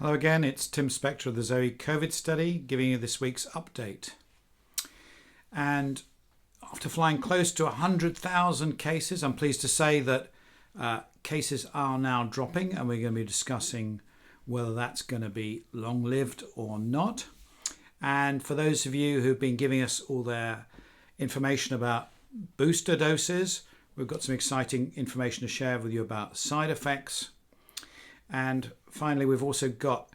Hello again, it's Tim Spector of the Zoe COVID study giving you this week's update. And after flying close to 100,000 cases, I'm pleased to say that cases are now dropping, and we're going to be discussing whether that's going to be long-lived or not. And for those of you who've been giving us all their information about booster doses, we've got some exciting information to share with you about side effects. And finally, we've also got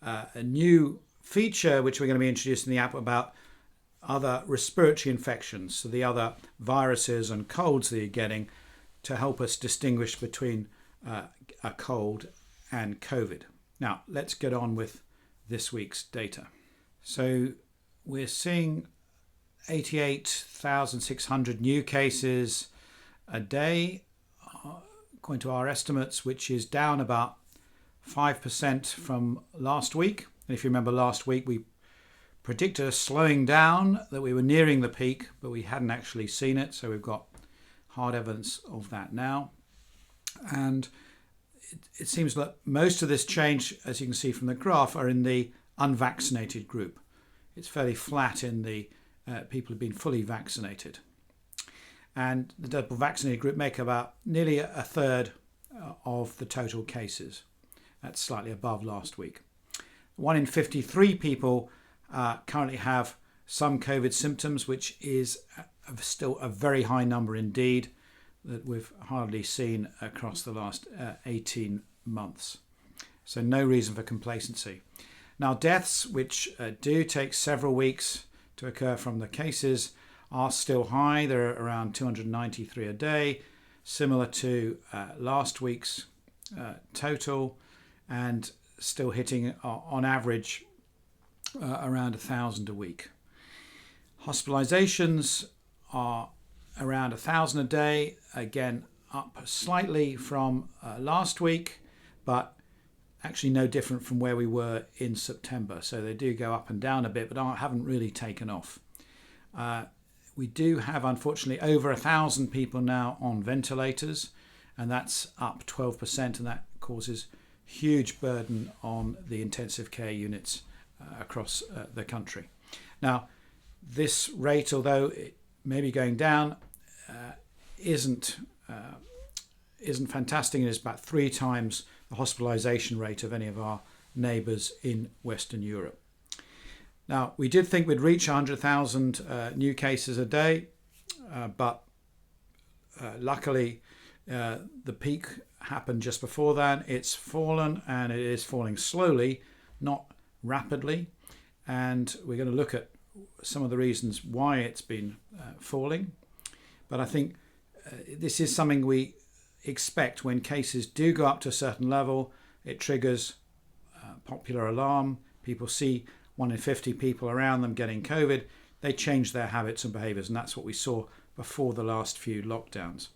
a new feature which we're going to be introducing in the app about other respiratory infections, so the other viruses and colds that you're getting, to help us distinguish between a cold and COVID. Now, let's get on with this week's data. So we're seeing 88,600 new cases a day, according to our estimates, which is down about 5% from last week. And if you remember last week, we predicted a slowing down, that we were nearing the peak, but we hadn't actually seen it. So we've got hard evidence of that now. And it seems that most of this change, as you can see from the graph, are in the unvaccinated group. It's fairly flat in the people who've been fully vaccinated. And the double vaccinated group make about nearly a third of the total cases. That's slightly above last week. 1 in 53 people currently have some COVID symptoms, which is still a very high number indeed, that we've hardly seen across the last 18 months. So no reason for complacency. Now, deaths, which do take several weeks to occur from the cases, are still high. They're around 293 a day, similar to last week's total, and still hitting on average around 1,000 a week. Hospitalizations are around 1,000 a day, again up slightly from last week, but actually no different from where we were in September. So they do go up and down a bit, but haven't really taken off. We do have, unfortunately, over 1,000 people now on ventilators, and that's up 12%, and that causes huge burden on the intensive care units across the country. Now, this rate, although it may be going down, isn't fantastic. It is about 3 times the hospitalisation rate of any of our neighbours in Western Europe. Now, we did think we'd reach 100,000 new cases a day, but luckily the peak happened just before that. It's fallen, and it is falling slowly, not rapidly. And we're going to look at some of the reasons why it's been falling. But I think this is something we expect. When cases do go up to a certain level, it triggers popular alarm. People see 1 in 50 people around them getting COVID. They change their habits and behaviours, and that's what we saw before the last few lockdowns.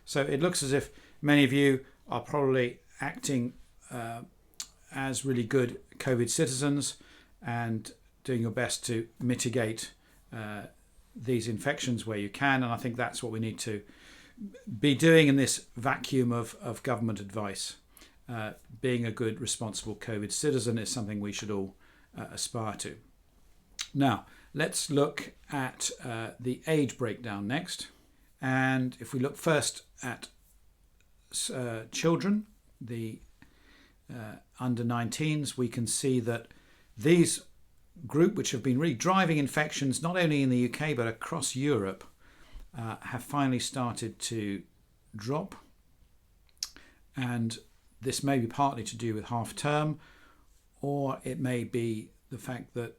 So it looks as if many of you are probably acting as really good COVID citizens and doing your best to mitigate these infections where you can. And I think that's what we need to be doing in this vacuum of government advice. Being a good, responsible COVID citizen is something we should all aspire to. Now, let's look at the age breakdown next. And if we look first at children, the under 19s, we can see that these group, which have been really driving infections not only in the UK but across Europe, have finally started to drop. And this may be partly to do with half term, or it may be the fact that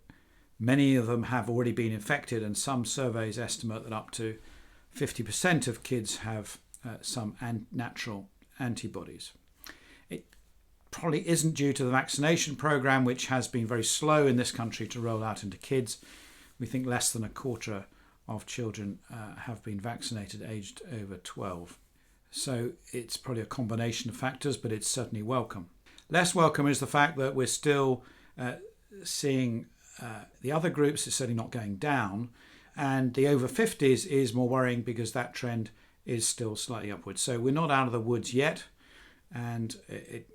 many of them have already been infected, and some surveys estimate that up to 50% of kids have some natural antibodies. It probably isn't due to the vaccination program, which has been very slow in this country to roll out into kids. We think less than a quarter of children have been vaccinated aged over 12. So it's probably a combination of factors, but it's certainly welcome. Less welcome is the fact that we're still seeing the other groups is certainly not going down, and the over 50s is more worrying because that trend is still slightly upwards. So we're not out of the woods yet, and it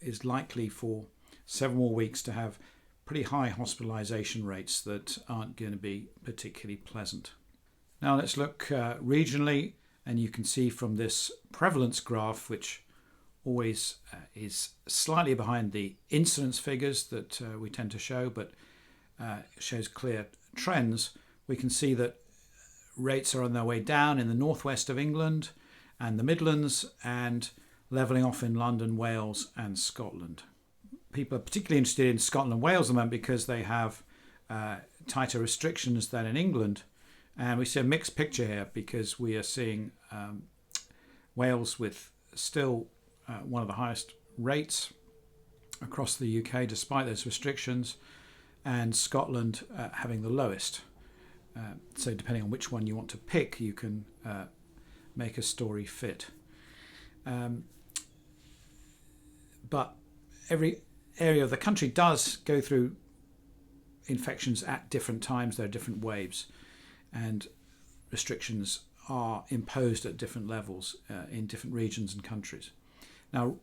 is likely for several more weeks to have pretty high hospitalisation rates that aren't going to be particularly pleasant. Now let's look regionally, and you can see from this prevalence graph, which always is slightly behind the incidence figures that we tend to show, but shows clear trends. We can see that rates are on their way down in the northwest of England and the Midlands, and levelling off in London, Wales and Scotland. People are particularly interested in Scotland and Wales at the moment because they have tighter restrictions than in England. And we see a mixed picture here because we are seeing Wales with still one of the highest rates across the UK despite those restrictions, and Scotland having the lowest. So depending on which one you want to pick, you can make a story fit. But every area of the country does go through infections at different times. There are different waves, and restrictions are imposed at different levels in different regions and countries. Now,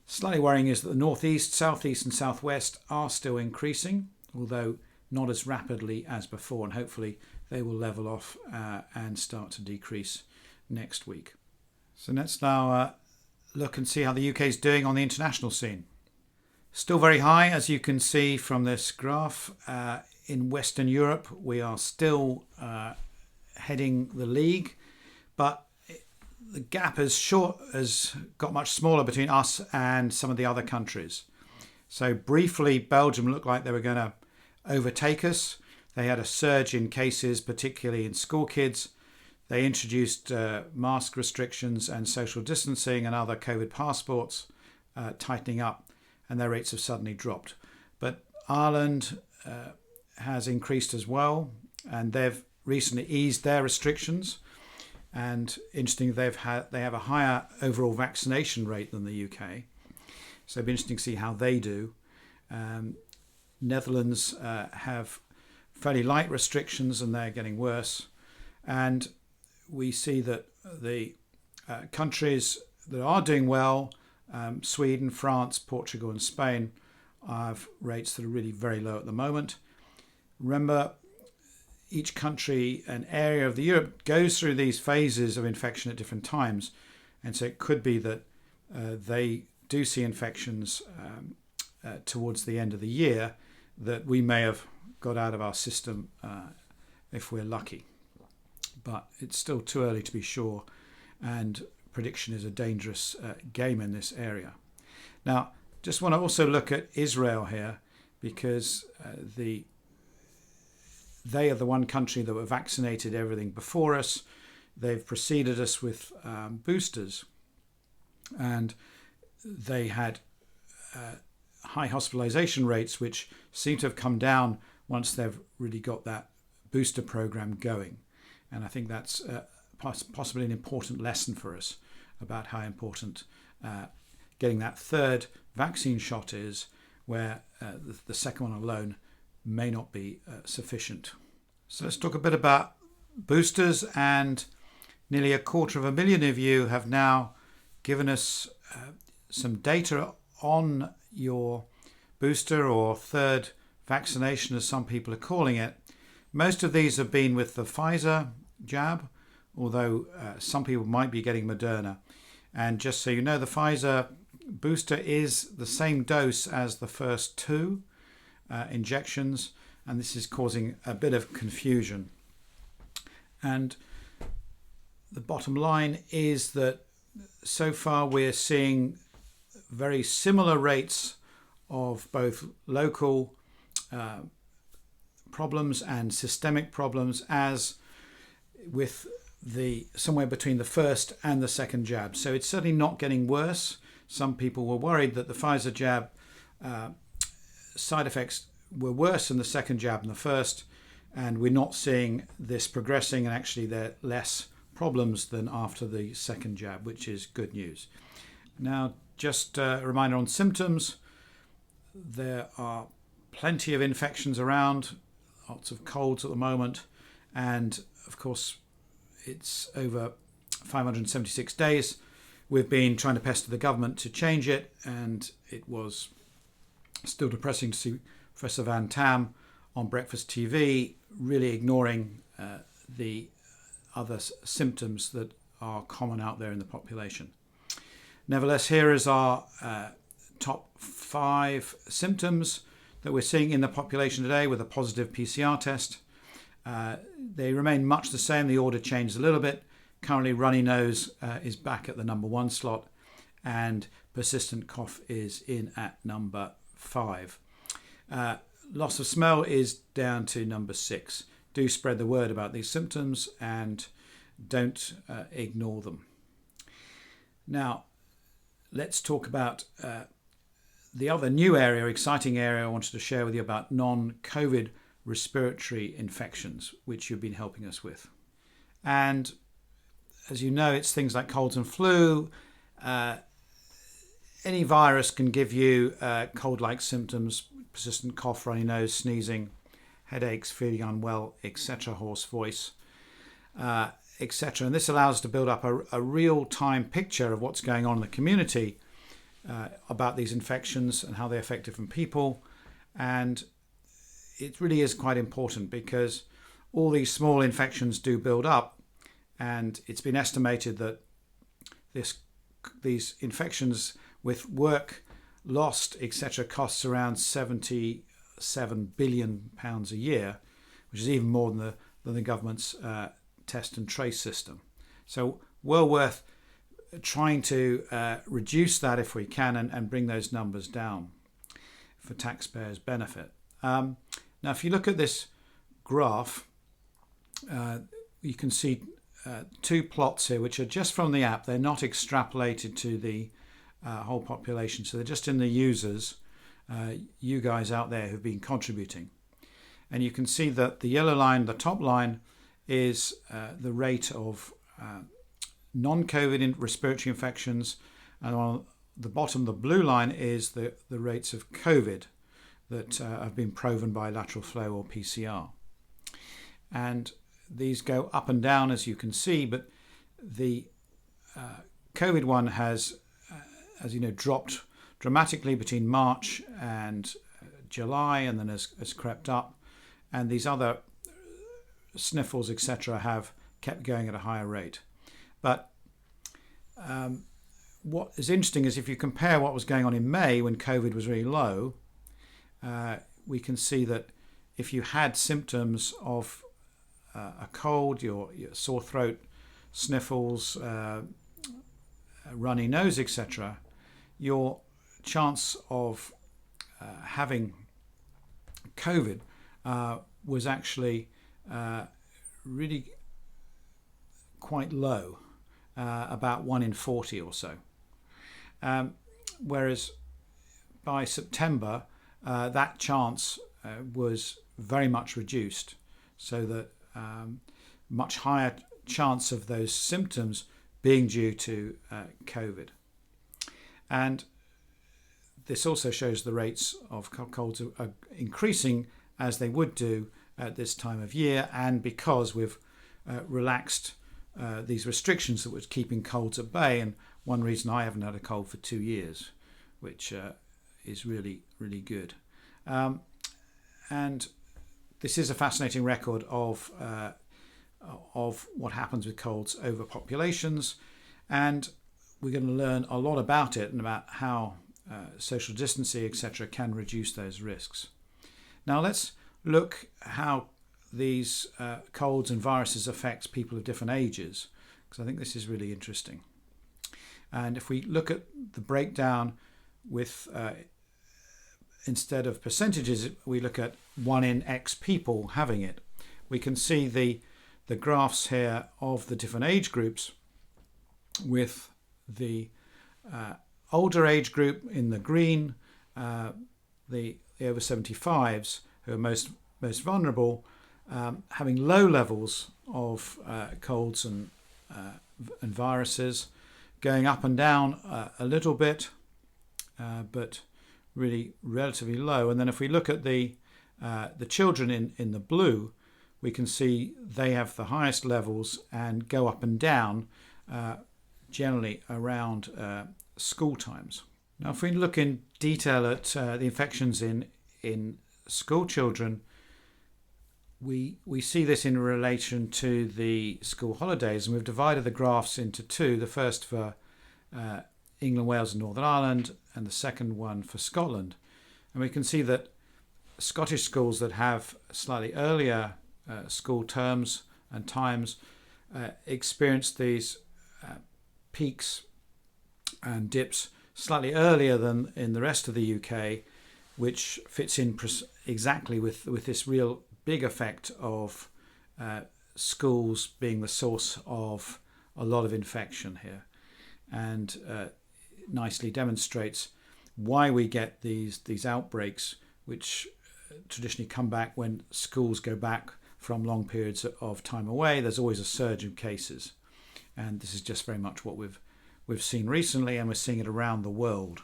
slightly worrying is that the northeast, southeast and southwest are still increasing, although not as rapidly as before, and hopefully they will level off and start to decrease next week. So let's now look and see how the UK is doing on the international scene. Still very high, as you can see from this graph. In Western Europe, we are still heading the league, but the gap has got much smaller between us and some of the other countries. So briefly, Belgium looked like they were going to overtake us. They had a surge in cases, particularly in school kids. They introduced mask restrictions and social distancing and other COVID passports, tightening up, and their rates have suddenly dropped. But Ireland has increased as well, and they've recently eased their restrictions. And interestingly, they have a higher overall vaccination rate than the UK. So it'll be interesting to see how they do. Netherlands have fairly light restrictions, and they're getting worse. And we see that the countries that are doing well, Sweden, France, Portugal and Spain, have rates that are really very low at the moment. Remember, each country and area of the Europe goes through these phases of infection at different times. And so it could be that they do see infections towards the end of the year that we may have got out of our system if we're lucky. But it's still too early to be sure, and prediction is a dangerous game in this area. Now, just want to also look at Israel here, because they are the one country that were vaccinated everything before us. They've preceded us with boosters, and they had high hospitalization rates, which seem to have come down once they've really got that booster program going. And I think that's possibly an important lesson for us about how important getting that third vaccine shot is, where the second one alone may not be sufficient. So let's talk a bit about boosters, and nearly 250,000 of you have now given us some data on your booster or third vaccination, as some people are calling it. Most of these have been with the Pfizer jab, although some people might be getting Moderna. And just so you know, the Pfizer booster is the same dose as the first two injections, and this is causing a bit of confusion. And the bottom line is that so far we're seeing very similar rates of both local problems and systemic problems as with somewhere between the first and the second jab. So it's certainly not getting worse. Some people were worried that the Pfizer jab side effects were worse in the second jab than the first, and we're not seeing this progressing, and actually there are less problems than after the second jab, which is good news. Now, just a reminder on symptoms. There are plenty of infections around, lots of colds at the moment, and of course it's over 576 days. We've been trying to pester the government to change it, and it was Still depressing to see Professor Van Tam on breakfast TV really ignoring the other symptoms that are common out there in the population. Nevertheless, here is our top 5 symptoms that we're seeing in the population today with a positive PCR test. They remain much the same. The order changed a little bit. Currently, runny nose is back at the number 1 slot, and persistent cough is in at number 5. Loss of smell is down to number 6. Do spread the word about these symptoms and don't ignore them. Now, let's talk about the other new area, exciting area I wanted to share with you about non-COVID respiratory infections, which you've been helping us with. And as you know, it's things like colds and flu. Any virus can give you cold-like symptoms, persistent cough, runny nose, sneezing, headaches, feeling unwell, etc., hoarse voice, etc. And this allows us to build up a real-time picture of what's going on in the community about these infections and how they affect different people. And it really is quite important because all these small infections do build up, and it's been estimated that these infections with work lost, etc., costs around £77 billion a year, which is even more than the government's test and trace system. So well worth trying to reduce that if we can and bring those numbers down for taxpayers' benefit. Now, if you look at this graph, you can see 2 plots here, which are just from the app. They're not extrapolated to the whole population. So they're just in the users, you guys out there who've been contributing. And you can see that the yellow line, the top line, is the rate of non-COVID respiratory infections. And on the bottom, the blue line is the rates of COVID that have been proven by lateral flow or PCR. And these go up and down, as you can see, but the COVID one has, as you know, dropped dramatically between March and July, and then has crept up. And these other sniffles, etc., have kept going at a higher rate. But what is interesting is if you compare what was going on in May when COVID was really low, we can see that if you had symptoms of a cold, your sore throat, sniffles, runny nose, etc., your chance of having COVID was actually really quite low, about 1 in 40 or so. Whereas by September, that chance was very much reduced, so that much higher chance of those symptoms being due to COVID. And this also shows the rates of colds are increasing as they would do at this time of year, and because we've relaxed these restrictions that was keeping colds at bay. And one reason I haven't had a cold for 2 years, which is really, really good. And this is a fascinating record of what happens with colds over populations, and we're going to learn a lot about it and about how social distancing, etc., can reduce those risks. Now let's look how these colds and viruses affect people of different ages, because I think this is really interesting. And if we look at the breakdown with instead of percentages, we look at 1 in X people having it. We can see the graphs here of the different age groups, with the older age group in the green, the over 75s who are most vulnerable, having low levels of colds and viruses, going up and down a little bit, but really relatively low. And then if we look at the children in the blue, we can see they have the highest levels and go up and down generally around school times. Now, if we look in detail at the infections in school children, we see this in relation to the school holidays, and we've divided the graphs into two. The first for England, Wales and Northern Ireland, and the second one for Scotland. And we can see that Scottish schools that have slightly earlier school terms and times experience these peaks and dips slightly earlier than in the rest of the UK, which fits in exactly with this real big effect of schools being the source of a lot of infection here, and nicely demonstrates why we get these outbreaks, which traditionally come back when schools go back from long periods of time away. There's always a surge of cases, and this is just very much what we've seen recently, and we're seeing it around the world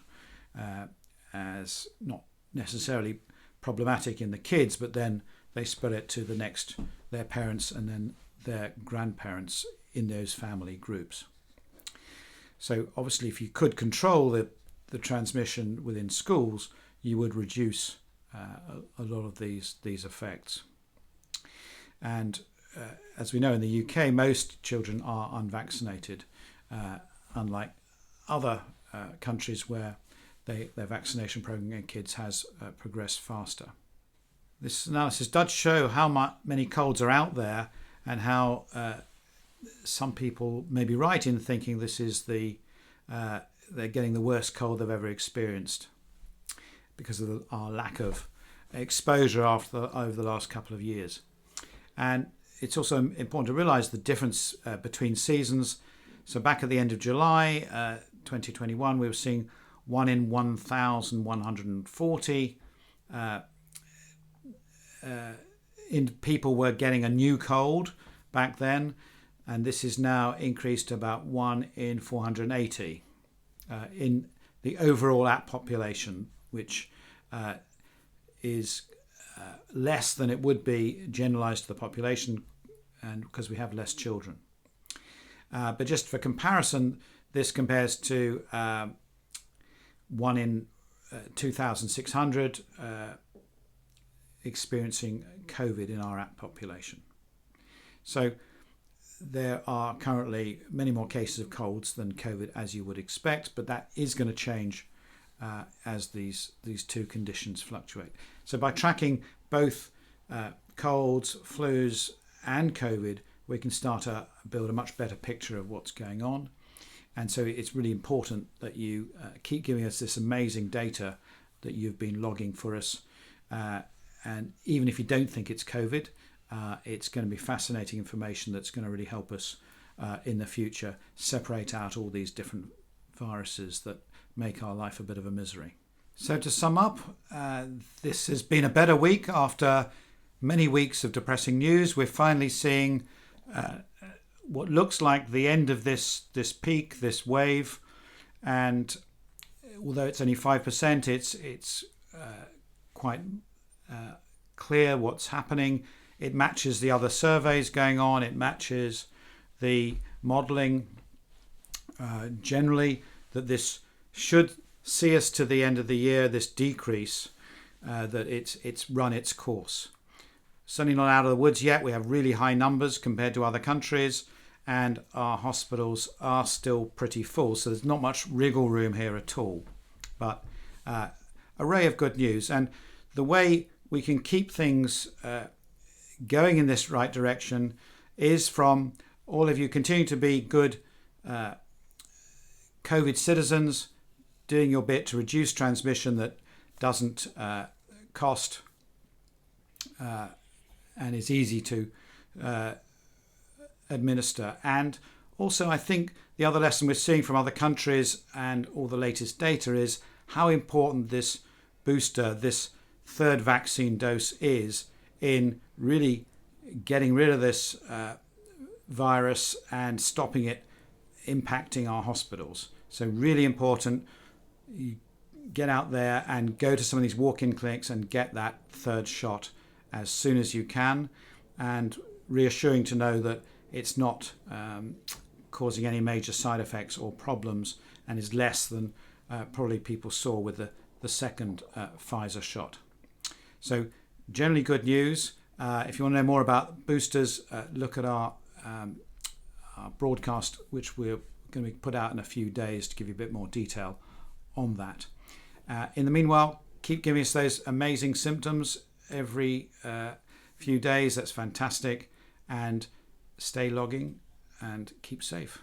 as not necessarily problematic in the kids, but then they spread it to their parents and then their grandparents in those family groups. So obviously, if you could control the transmission within schools, you would reduce a lot of these effects. And as we know, in the UK, most children are unvaccinated, unlike other countries where their vaccination program in kids has progressed faster. This analysis does show how many colds are out there, and how some people may be right in thinking this is they're getting the worst cold they've ever experienced because of our lack of exposure over the last couple of years. And it's also important to realise the difference between seasons. So back at the end of July 2021, we were seeing 1 in 1,140 in people were getting a new cold back then, and this is now increased to about 1 in 480 in the overall app population, which is less than it would be generalised to the population, and because we have less children. But just for comparison, this compares to 1 in 2,600 experiencing COVID in our app population. So there are currently many more cases of colds than COVID, as you would expect, but that is going to change as these two conditions fluctuate. So by tracking both colds, flus and COVID, we can start to build a much better picture of what's going on. And so it's really important that you keep giving us this amazing data that you've been logging for us. And even if you don't think it's COVID, it's going to be fascinating information that's going to really help us in the future separate out all these different viruses that make our life a bit of a misery. So to sum up, this has been a better week after many weeks of depressing news. We're finally seeing what looks like the end of this peak, this wave, and although it's only 5%, it's quite clear what's happening. It matches the other surveys going on. It matches the modelling generally that this should see us to the end of the year, this decrease, that it's run its course. Certainly not out of the woods yet. We have really high numbers compared to other countries, and our hospitals are still pretty full, so there's not much wriggle room here at all. But array of good news, and the way we can keep things going in this right direction is from all of you continuing to be good COVID citizens, doing your bit to reduce transmission that doesn't cost and is easy to administer. And also, I think the other lesson we're seeing from other countries and all the latest data is how important this booster, this third vaccine dose is in really getting rid of this virus and stopping it impacting our hospitals. So really important, you get out there and go to some of these walk-in clinics and get that third shot as soon as you can, and reassuring to know that it's not causing any major side effects or problems and is less than probably people saw with the second Pfizer shot. So generally good news. If you want to know more about boosters, look at our broadcast, which we're going to be put out in a few days to give you a bit more detail on that. In the meanwhile, keep giving us those amazing symptoms every few days. That's fantastic. And stay logging and keep safe.